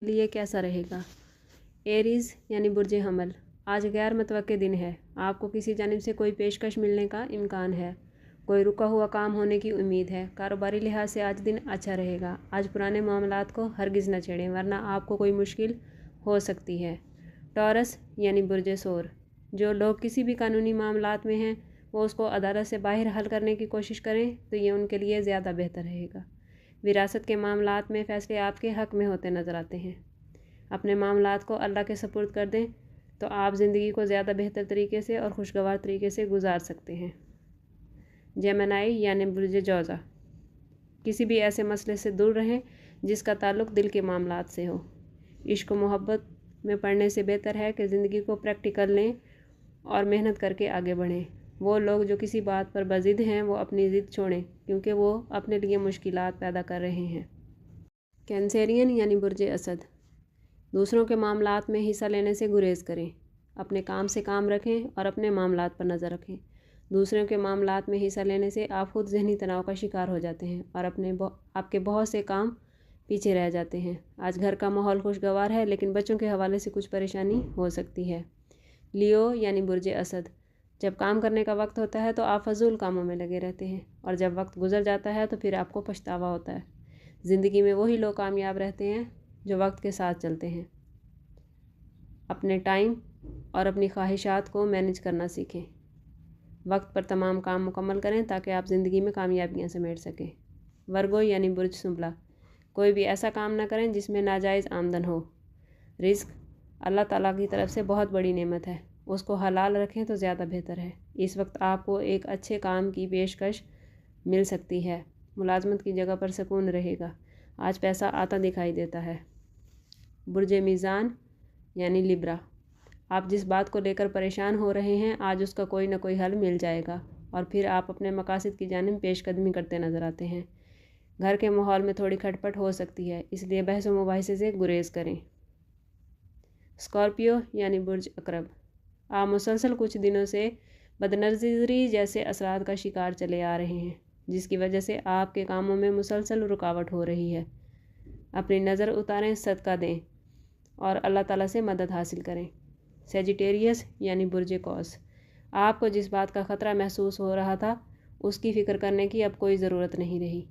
लिए कैसा रहेगा। एरीज़ यानी बुर्ज हमल, आज गैर मुतवक्के दिन है। आपको किसी जानिब से कोई पेशकश मिलने का इम्कान है। कोई रुका हुआ काम होने की उम्मीद है। कारोबारी लिहाज से आज दिन अच्छा रहेगा। आज पुराने मामलात को हरगिज़ न छेड़ें वरना आपको कोई मुश्किल हो सकती है। टॉरस यानी बुर्ज सोर, जो लोग किसी भी कानूनी मामलात में हैं वो उसको अदालत से बाहर हल करने की कोशिश करें तो ये उनके लिए ज़्यादा बेहतर रहेगा। विरासत के मामलात में फ़ैसले आपके हक़ में होते नज़र आते हैं। अपने मामलात को अल्लाह के सपुर्द कर दें तो आप ज़िंदगी को ज़्यादा बेहतर तरीके से और खुशगवार तरीके से गुजार सकते हैं। जेमिनी यानी बुर्ज जौज़ा, किसी भी ऐसे मसले से दूर रहें जिसका ताल्लुक़ दिल के मामलात से हो। इश्क व मोहब्बत में पढ़ने से बेहतर है कि ज़िंदगी को प्रैक्टिकल लें और मेहनत करके आगे बढ़ें। वो लोग जो किसी बात पर बज़िद हैं वो अपनी ज़िद छोड़ें क्योंकि वो अपने लिए मुश्किलात पैदा कर रहे हैं। कैंसेरियन यानी बुर्ज असद, दूसरों के मामलात में हिस्सा लेने से गुरेज़ करें। अपने काम से काम रखें और अपने मामलात पर नज़र रखें। दूसरों के मामलात में हिस्सा लेने से आप खुद ज़हनी तनाव का शिकार हो जाते हैं और आपके बहुत से काम पीछे रह जाते हैं। आज घर का माहौल खुशगवार है लेकिन बच्चों के हवाले से कुछ परेशानी हो सकती है। लियो यानी बुर्ज असद, जब काम करने का वक्त होता है तो आप फजूल कामों में लगे रहते हैं और जब वक्त गुजर जाता है तो फिर आपको पछतावा होता है। ज़िंदगी में वही लोग कामयाब रहते हैं जो वक्त के साथ चलते हैं। अपने टाइम और अपनी ख्वाहिशात को मैनेज करना सीखें। वक्त पर तमाम काम मुकम्मल करें ताकि आप ज़िंदगी में कामयाबियाँ समेट सकें। वर्गो यानी बुर्ज सुंबला, कोई भी ऐसा काम ना करें जिसमें नाजायज़ आमदन हो। रिस्क अल्लाह ताला की तरफ से बहुत बड़ी नेमत है, उसको हलाल रखें तो ज़्यादा बेहतर है। इस वक्त आपको एक अच्छे काम की पेशकश मिल सकती है। मुलाजमत की जगह पर सुकून रहेगा। आज पैसा आता दिखाई देता है। बुर्ज मीज़ान यानी लिब्रा, आप जिस बात को लेकर परेशान हो रहे हैं आज उसका कोई ना कोई हल मिल जाएगा और फिर आप अपने मकासद की जानिब पेशकदमी करते नज़र आते हैं। घर के माहौल में थोड़ी खटपट हो सकती है, इसलिए बहस व मुबाहिसे से गुरेज़ करें। स्कॉर्पियो यानी बुर्ज अकरब, आप मुसलसल कुछ दिनों से बदनज़री जैसे असरात का शिकार चले आ रहे हैं जिसकी वजह से आपके कामों में मुसलसल रुकावट हो रही है। अपनी नज़र उतारें, सदका दें और अल्लाह ताला से मदद हासिल करें। सेजिटेरियस यानी बुर्ज कौस, आपको जिस बात का ख़तरा महसूस हो रहा था उसकी फ़िक्र करने की अब कोई ज़रूरत नहीं रही।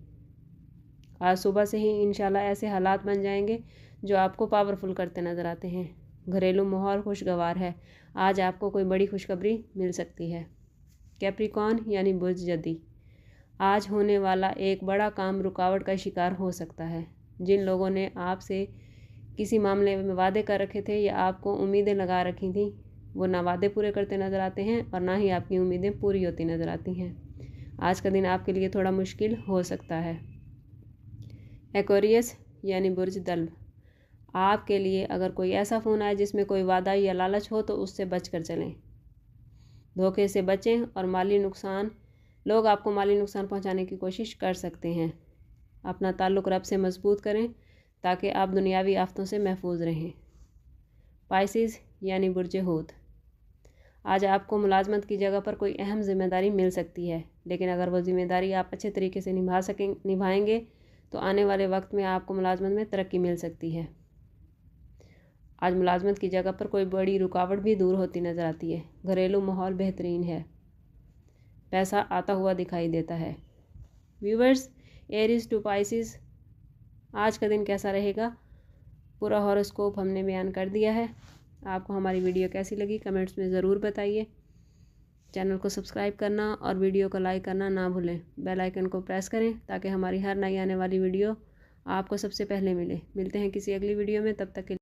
आज सुबह से ही इंशाल्लाह ऐसे हालात बन जाएंगे जो आपको पावरफुल करते नज़र आते हैं। घरेलू माहौल खुशगवार है, आज आपको कोई बड़ी खुशखबरी मिल सकती है। कैप्रिकॉर्न यानी बुर्ज जद्दी, आज होने वाला एक बड़ा काम रुकावट का शिकार हो सकता है। जिन लोगों ने आपसे किसी मामले में वादे कर रखे थे या आपको उम्मीदें लगा रखी थी वो ना वादे पूरे करते नज़र आते हैं और ना ही आपकी उम्मीदें पूरी होती नज़र आती हैं। आज का दिन आपके लिए थोड़ा मुश्किल हो सकता है। एक्वेरियस यानी बुर्ज दल्व, आपके लिए अगर कोई ऐसा फ़ोन आए जिसमें कोई वादा या लालच हो तो उससे बच कर चलें। धोखे से बचें और लोग आपको माली नुकसान पहुंचाने की कोशिश कर सकते हैं। अपना ताल्लुक़ रब से मजबूत करें ताकि आप दुनियावी आफतों से महफूज रहें। पाइसिस यानी बुर्ज हूत, आज आपको मुलाजमत की जगह पर कोई अहम ज़िम्मेदारी मिल सकती है लेकिन अगर वो ज़िम्मेदारी आप अच्छे तरीके से निभाएंगे तो आने वाले वक्त में आपको मुलाजमत में तरक्की मिल सकती है। आज मुलाजमत की जगह पर कोई बड़ी रुकावट भी दूर होती नज़र आती है। घरेलू माहौल बेहतरीन है, पैसा आता हुआ दिखाई देता है। व्यूवर्स, एरीज़ टू पाइसिस, आज का दिन कैसा रहेगा पूरा हॉरोस्कोप हमने बयान कर दिया है। आपको हमारी वीडियो कैसी लगी कमेंट्स में ज़रूर बताइए। चैनल को सब्सक्राइब करना और वीडियो को लाइक करना ना भूलें। बेल आइकन को प्रेस करें ताकि हमारी हर नई आने वाली वीडियो आपको सबसे पहले मिले। मिलते हैं किसी अगली वीडियो में, तब तक के